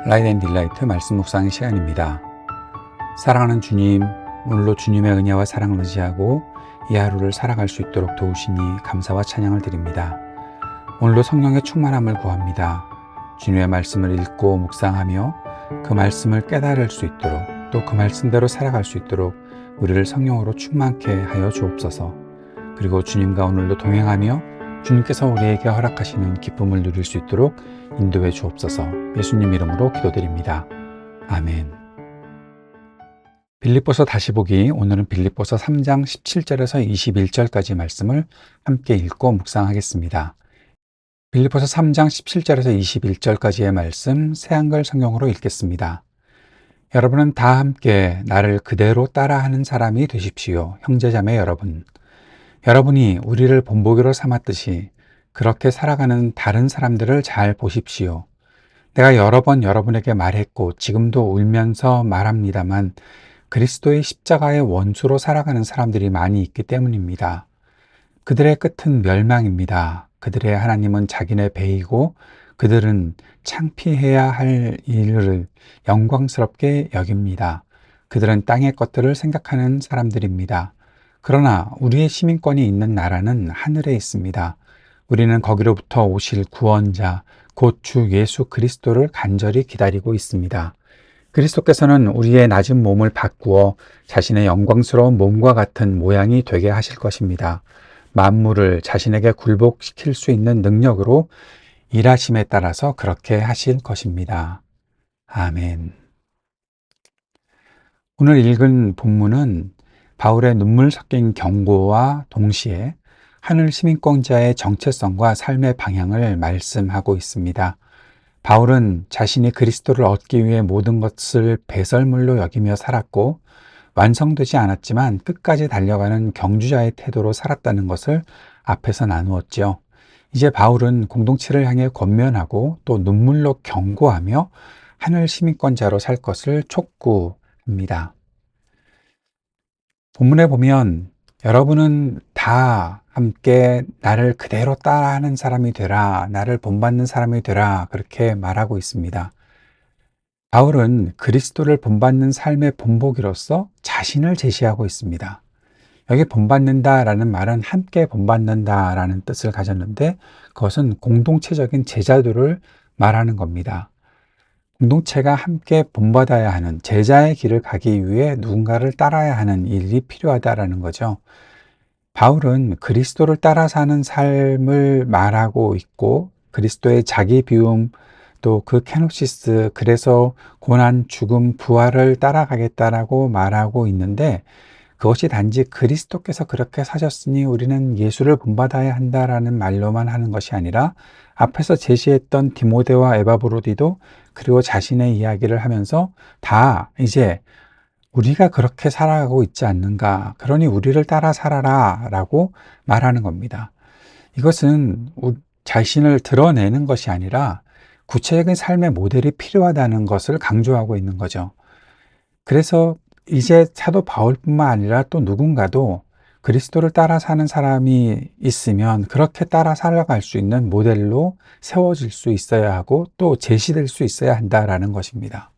라이트 앤 딜라이트 말씀 묵상의 시간입니다. 사랑하는 주님, 오늘로 주님의 은혜와 사랑을 의지하고 이 하루를 살아갈 수 있도록 도우시니 감사와 찬양을 드립니다. 오늘도 성령의 충만함을 구합니다. 주님의 말씀을 읽고 묵상하며 그 말씀을 깨달을 수 있도록, 또 그 말씀대로 살아갈 수 있도록 우리를 성령으로 충만케 하여 주옵소서. 그리고 주님과 오늘도 동행하며 주님께서 우리에게 허락하시는 기쁨을 누릴 수 있도록 인도해 주옵소서. 예수님 이름으로 기도드립니다. 아멘. 빌립보서 다시 보기, 오늘은 빌립보서 3장 17절에서 21절까지 말씀을 함께 읽고 묵상하겠습니다. 빌립보서 3장 17절에서 21절까지의 말씀, 새한글 성경으로 읽겠습니다. 여러분은 다 함께 나를 그대로 따라하는 사람이 되십시오. 형제자매 여러분. 여러분이 우리를 본보기로 삼았듯이 그렇게 살아가는 다른 사람들을 잘 보십시오. 내가 여러 번 여러분에게 말했고 지금도 울면서 말합니다만 그리스도의 십자가의 원수로 살아가는 사람들이 많이 있기 때문입니다. 그들의 끝은 멸망입니다. 그들의 하나님은 자기네 배이고 그들은 창피해야 할 일을 영광스럽게 여깁니다. 그들은 땅의 것들을 생각하는 사람들입니다. 그러나 우리의 시민권이 있는 나라는 하늘에 있습니다. 우리는 거기로부터 오실 구원자, 곧 주 예수 그리스도를 간절히 기다리고 있습니다. 그리스도께서는 우리의 낮은 몸을 바꾸어 자신의 영광스러운 몸과 같은 모양이 되게 하실 것입니다. 만물을 자신에게 굴복시킬 수 있는 능력으로 일하심에 따라서 그렇게 하실 것입니다. 아멘. 오늘 읽은 본문은 바울의 눈물 섞인 경고와 동시에 하늘 시민권자의 정체성과 삶의 방향을 말씀하고 있습니다. 바울은 자신이 그리스도를 얻기 위해 모든 것을 배설물로 여기며 살았고 완성되지 않았지만 끝까지 달려가는 경주자의 태도로 살았다는 것을 앞에서 나누었죠. 이제 바울은 공동체를 향해 권면하고 또 눈물로 경고하며 하늘 시민권자로 살 것을 촉구합니다. 본문에 보면 여러분은 다 함께 나를 그대로 따라하는 사람이 되라, 나를 본받는 사람이 되라, 그렇게 말하고 있습니다. 바울은 그리스도를 본받는 삶의 본보기로서 자신을 제시하고 있습니다. 여기 본받는다라는 말은 함께 본받는다라는 뜻을 가졌는데 그것은 공동체적인 제자도를 말하는 겁니다. 공동체가 함께 본받아야 하는 제자의 길을 가기 위해 누군가를 따라야 하는 일이 필요하다라는 거죠. 바울은 그리스도를 따라 사는 삶을 말하고 있고 그리스도의 자기 비움 또 그 케노시스, 그래서 고난, 죽음, 부활을 따라가겠다라고 말하고 있는데 그것이 단지 그리스도께서 그렇게 사셨으니 우리는 예수를 본받아야 한다라는 말로만 하는 것이 아니라 앞에서 제시했던 디모데와 에바브로디도 그리고 자신의 이야기를 하면서 다 이제 우리가 그렇게 살아가고 있지 않는가, 그러니 우리를 따라 살아라 라고 말하는 겁니다. 이것은 자신을 드러내는 것이 아니라 구체적인 삶의 모델이 필요하다는 것을 강조하고 있는 거죠. 그래서 이제 사도 바울뿐만 아니라 또 누군가도 그리스도를 따라 사는 사람이 있으면 그렇게 따라 살아갈 수 있는 모델로 세워질 수 있어야 하고 또 제시될 수 있어야 한다라는 것입니다.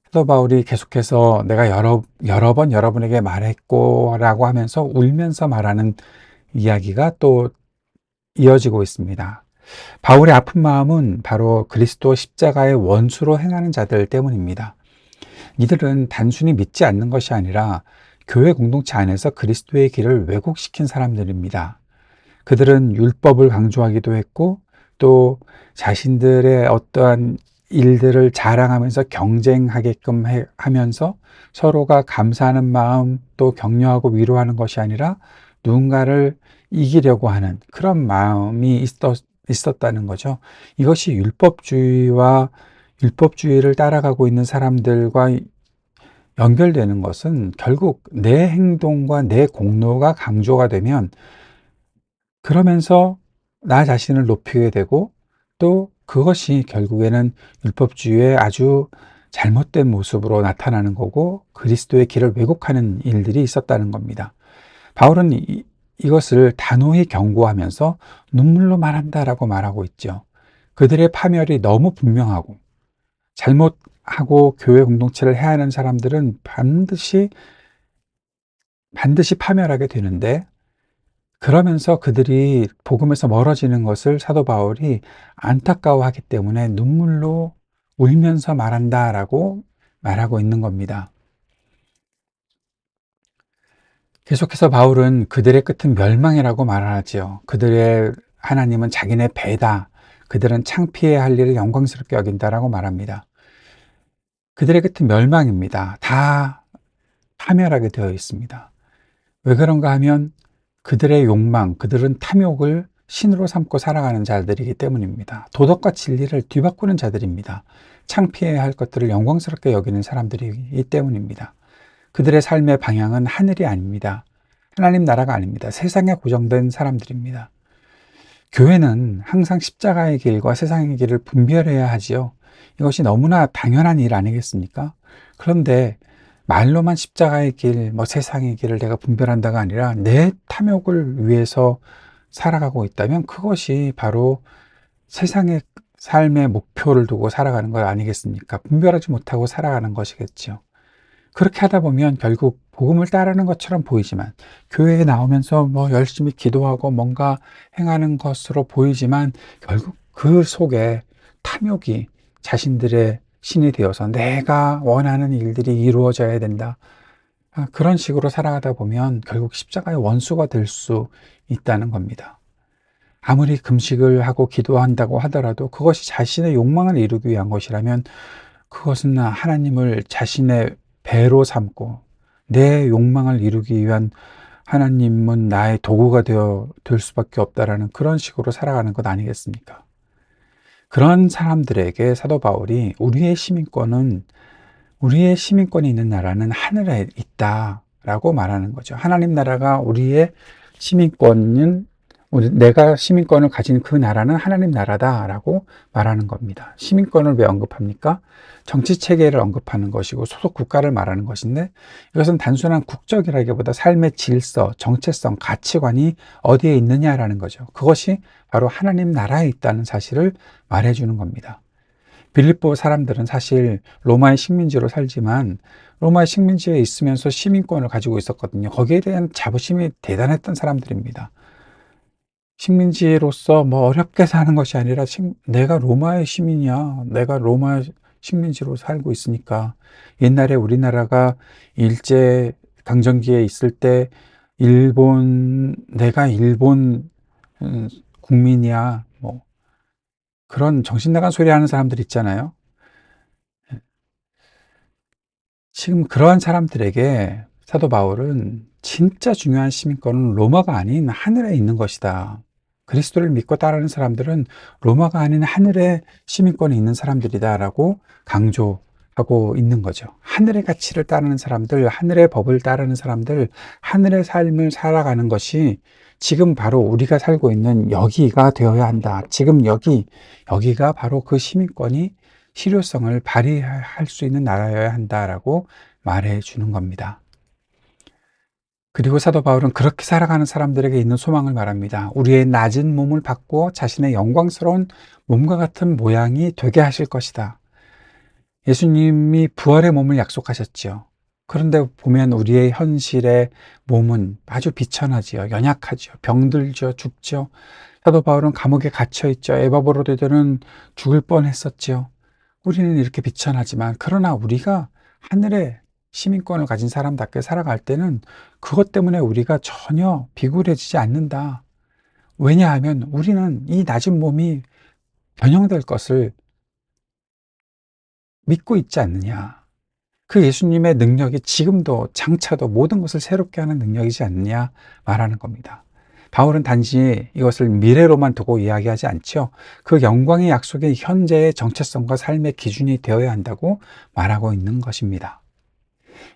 사도 바울이 계속해서 내가 여러 번 여러분에게 말했고 라고 하면서 울면서 말하는 이야기가 또 이어지고 있습니다. 바울의 아픈 마음은 바로 그리스도 십자가의 원수로 행하는 자들 때문입니다. 이들은 단순히 믿지 않는 것이 아니라 교회 공동체 안에서 그리스도의 길을 왜곡시킨 사람들입니다. 그들은 율법을 강조하기도 했고 또 자신들의 어떠한 일들을 자랑하면서 경쟁하게끔 하면서 서로가 감사하는 마음 또 격려하고 위로하는 것이 아니라 누군가를 이기려고 하는 그런 마음이 있었다는 거죠. 이것이 율법주의를 따라가고 있는 사람들과 연결되는 것은 결국 내 행동과 내 공로가 강조가 되면 그러면서 나 자신을 높이게 되고 또 그것이 결국에는 율법주의의 아주 잘못된 모습으로 나타나는 거고 그리스도의 길을 왜곡하는 일들이 있었다는 겁니다. 바울은 이것을 단호히 경고하면서 눈물로 말한다라고 말하고 있죠. 그들의 파멸이 너무 분명하고 잘못하고 교회 공동체를 해하는 사람들은 반드시 파멸하게 되는데, 그러면서 그들이 복음에서 멀어지는 것을 사도 바울이 안타까워하기 때문에 눈물로 울면서 말한다라고 말하고 있는 겁니다. 계속해서 바울은 그들의 끝은 멸망이라고 말하지요. 그들의 하나님은 자기네 배다. 그들은 창피해야 할 일을 영광스럽게 여긴다라고 말합니다. 그들의 끝은 멸망입니다. 다 파멸하게 되어 있습니다. 왜 그런가 하면 그들의 욕망, 그들은 탐욕을 신으로 삼고 살아가는 자들이기 때문입니다. 도덕과 진리를 뒤바꾸는 자들입니다. 창피해야 할 것들을 영광스럽게 여기는 사람들이기 때문입니다. 그들의 삶의 방향은 하늘이 아닙니다. 하나님 나라가 아닙니다. 세상에 고정된 사람들입니다. 교회는 항상 십자가의 길과 세상의 길을 분별해야 하지요. 이것이 너무나 당연한 일 아니겠습니까? 그런데 말로만 십자가의 길, 세상의 길을 내가 분별한다가 아니라 내 탐욕을 위해서 살아가고 있다면 그것이 바로 세상의 삶의 목표를 두고 살아가는 것 아니겠습니까? 분별하지 못하고 살아가는 것이겠죠. 그렇게 하다 보면 결국 복음을 따르는 것처럼 보이지만, 교회에 나오면서 열심히 기도하고 뭔가 행하는 것으로 보이지만 결국 그 속에 탐욕이 자신들의 신이 되어서 내가 원하는 일들이 이루어져야 된다, 그런 식으로 살아가다 보면 결국 십자가의 원수가 될 수 있다는 겁니다. 아무리 금식을 하고 기도한다고 하더라도 그것이 자신의 욕망을 이루기 위한 것이라면 그것은 하나님을 자신의 배로 삼고 내 욕망을 이루기 위한, 하나님은 나의 도구가 될 수밖에 없다라는 그런 식으로 살아가는 것 아니겠습니까? 그런 사람들에게 사도 바울이 우리의 시민권이 있는 나라는 하늘에 있다라고 말하는 거죠. 하나님 나라가 우리의 시민권은, 내가 시민권을 가진 그 나라는 하나님 나라다라고 말하는 겁니다. 시민권을 왜 언급합니까? 정치 체계를 언급하는 것이고 소속 국가를 말하는 것인데, 이것은 단순한 국적이라기보다 삶의 질서, 정체성, 가치관이 어디에 있느냐라는 거죠. 그것이 바로 하나님 나라에 있다는 사실을 말해주는 겁니다. 빌립보 사람들은 사실 로마의 식민지로 살지만 로마의 식민지에 있으면서 시민권을 가지고 있었거든요. 거기에 대한 자부심이 대단했던 사람들입니다. 식민지로서 어렵게 사는 것이 아니라 내가 로마의 시민이야. 내가 로마 식민지로 살고 있으니까. 옛날에 우리나라가 일제 강점기에 있을 때 내가 일본 국민이야. 그런 정신 나간 소리 하는 사람들 있잖아요. 지금 그러한 사람들에게 사도 바울은 진짜 중요한 시민권은 로마가 아닌 하늘에 있는 것이다. 그리스도를 믿고 따르는 사람들은 로마가 아닌 하늘에 시민권이 있는 사람들이다라고 강조하고 있는 거죠. 하늘의 가치를 따르는 사람들, 하늘의 법을 따르는 사람들, 하늘의 삶을 살아가는 것이 지금 바로 우리가 살고 있는 여기가 되어야 한다. 지금 여기가 바로 그 시민권이 실효성을 발휘할 수 있는 나라여야 한다라고 말해 주는 겁니다. 그리고 사도 바울은 그렇게 살아가는 사람들에게 있는 소망을 말합니다. 우리의 낮은 몸을 바꾸어 자신의 영광스러운 몸과 같은 모양이 되게 하실 것이다. 예수님이 부활의 몸을 약속하셨지요. 그런데 보면 우리의 현실의 몸은 아주 비천하지요. 연약하지요. 병들죠. 죽죠. 사도 바울은 감옥에 갇혀 있죠. 에바브로들은 죽을 뻔했었지요. 우리는 이렇게 비천하지만, 그러나 우리가 하늘의 시민권을 가진 사람답게 살아갈 때는 그것 때문에 우리가 전혀 비굴해지지 않는다. 왜냐하면 우리는 이 낮은 몸이 변형될 것을 믿고 있지 않느냐. 그 예수님의 능력이 지금도 장차도 모든 것을 새롭게 하는 능력이지 않느냐 말하는 겁니다. 바울은 단지 이것을 미래로만 두고 이야기하지 않죠. 그 영광의 약속이 현재의 정체성과 삶의 기준이 되어야 한다고 말하고 있는 것입니다.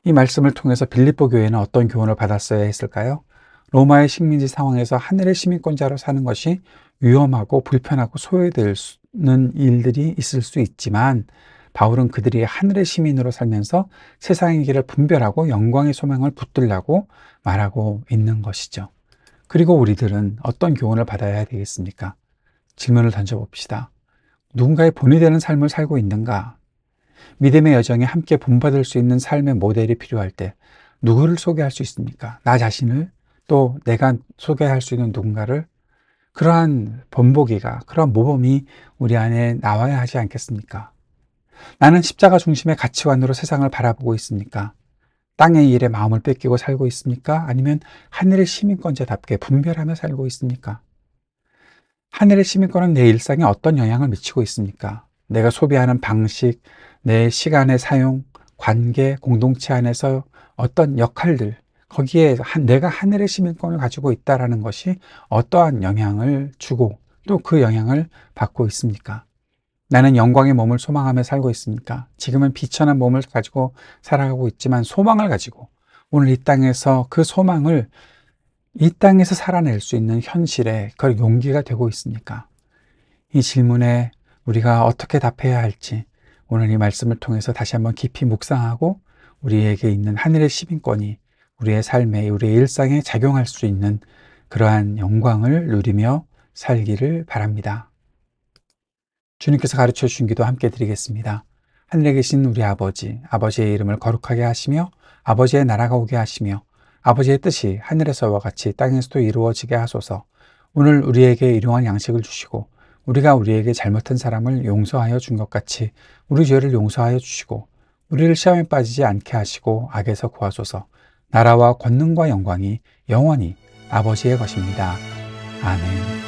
이 말씀을 통해서 빌립보 교회는 어떤 교훈을 받았어야 했을까요? 로마의 식민지 상황에서 하늘의 시민권자로 사는 것이 위험하고 불편하고 소외되는 일들이 있을 수 있지만, 바울은 그들이 하늘의 시민으로 살면서 세상의 길을 분별하고 영광의 소명을 붙들라고 말하고 있는 것이죠. 그리고 우리들은 어떤 교훈을 받아야 되겠습니까? 질문을 던져봅시다. 누군가의 본이 되는 삶을 살고 있는가? 믿음의 여정에 함께 본받을 수 있는 삶의 모델이 필요할 때 누구를 소개할 수 있습니까? 나 자신을, 또 내가 소개할 수 있는 누군가를. 그러한 본보기가, 그러한 모범이 우리 안에 나와야 하지 않겠습니까? 나는 십자가 중심의 가치관으로 세상을 바라보고 있습니까? 땅의 일에 마음을 뺏기고 살고 있습니까? 아니면 하늘의 시민권자답게 분별하며 살고 있습니까? 하늘의 시민권은 내 일상에 어떤 영향을 미치고 있습니까? 내가 소비하는 방식, 내 시간의 사용, 관계, 공동체 안에서 어떤 역할들, 거기에 내가 하늘의 시민권을 가지고 있다는 것이 어떠한 영향을 주고 또 그 영향을 받고 있습니까? 나는 영광의 몸을 소망하며 살고 있습니까? 지금은 비천한 몸을 가지고 살아가고 있지만 소망을 가지고 오늘 이 땅에서 그 소망을 이 땅에서 살아낼 수 있는 현실에 그 용기가 되고 있습니까? 이 질문에 우리가 어떻게 답해야 할지 오늘 이 말씀을 통해서 다시 한번 깊이 묵상하고 우리에게 있는 하늘의 시민권이 우리의 삶에, 우리의 일상에 작용할 수 있는 그러한 영광을 누리며 살기를 바랍니다. 주님께서 가르쳐 주신 기도 함께 드리겠습니다. 하늘에 계신 우리 아버지, 아버지의 이름을 거룩하게 하시며 아버지의 나라가 오게 하시며 아버지의 뜻이 하늘에서와 같이 땅에서도 이루어지게 하소서. 오늘 우리에게 일용할 양식을 주시고 우리가 우리에게 잘못한 사람을 용서하여 준 것 같이 우리 죄를 용서하여 주시고 우리를 시험에 빠지지 않게 하시고 악에서 구하소서. 나라와 권능과 영광이 영원히 아버지의 것입니다. 아멘.